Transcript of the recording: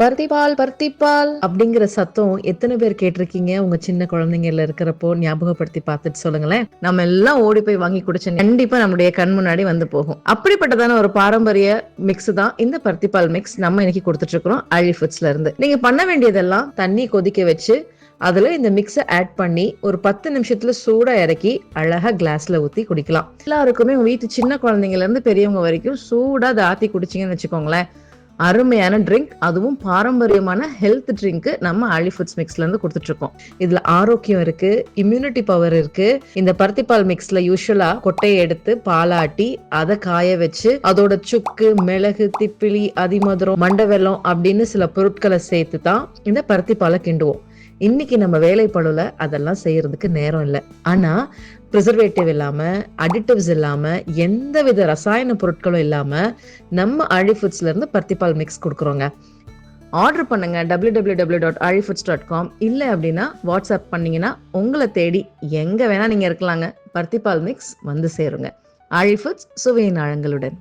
பருத்திப்பால் பருத்திப்பால் அப்படிங்கிற சத்தம் எத்தனை பேர் கேட்டிருக்கீங்க? உங்க சின்ன குழந்தைங்கல இருக்கிறப்போ ஞாபகப்படுத்தி பார்த்துட்டு சொல்லுங்களேன். நம்ம எல்லாம் ஓடி போய் வாங்கி குடிச்ச கண்டிப்பா நம்முடைய கண் முன்னாடி வந்து போகும். அப்படிப்பட்டதான ஒரு பாரம்பரிய மிக்ஸ் தான் இந்த பருத்திப்பால் மிக்ஸ் நம்ம இன்னைக்கு கொடுத்துட்டு இருக்கிறோம் அழி ஃபுட்ஸ்ல இருந்து. நீங்க பண்ண வேண்டியதெல்லாம் தண்ணி கொதிக்க வச்சு அதுல இந்த மிக்ஸை ஆட் பண்ணி ஒரு 10 நிமிஷத்துல சூடா இறக்கி அழகா கிளாஸ்ல ஊத்தி குடிக்கலாம். எல்லாருக்குமே உங்க வீட்டு சின்ன குழந்தைங்கல இருந்து பெரியவங்க வரைக்கும் சூடா அதை ஆத்தி குடிச்சிங்கன்னு வச்சுக்கோங்களேன், அருமையான ட்ரிங்க். அதுவும் பாரம்பரியமான ஹெல்த் ட்ரிங்க் நம்ம அழி ஃபுட்ஸ் மிக்ஸ்ல இருந்து கொடுத்துட்டு இருக்கோம். இதுல ஆரோக்கியம் இருக்கு, இம்யூனிட்டி பவர் இருக்கு. இந்த பருத்திப்பால் மிக்ஸ்ல யூஸ்வலா கொட்டையை எடுத்து பாலாட்டி அதை காய வச்சு அதோட சுக்கு, மிளகு, திப்பிலி, அதிமதுரம், மண்டை வெல்லம் அப்படின்னு சில பொருட்களை சேர்த்து தான் இந்த பருத்திப்பாலை கிண்டுவோம். இன்னைக்கு நம்ம வேலைப்பளுல அதெல்லாம் செய்யறதுக்கு நேரம் இல்லை. ஆனா ப்ரிசர்வேட்டிவ் இல்லாம, அடிட்டிவ்ஸ் இல்லாம, எந்தவித ரசாயன பொருட்களும் இல்லாம நம்ம அழி ஃபுட்ஸ்ல இருந்து பருத்திப்பால் மிக்ஸ் கொடுக்குறோங்க. ஆர்டர் பண்ணுங்க www.alifoods.com. இல்லை அப்படின்னா வாட்ஸ்அப் பண்ணீங்கன்னா உங்களை தேடி எங்க வேணா நீங்க இருக்கலாங்க. பருத்திப்பால் மிக்ஸ் வந்து சேருங்க. அழி ஃபுட்ஸ், சுவையின் ஆழங்களுடன்.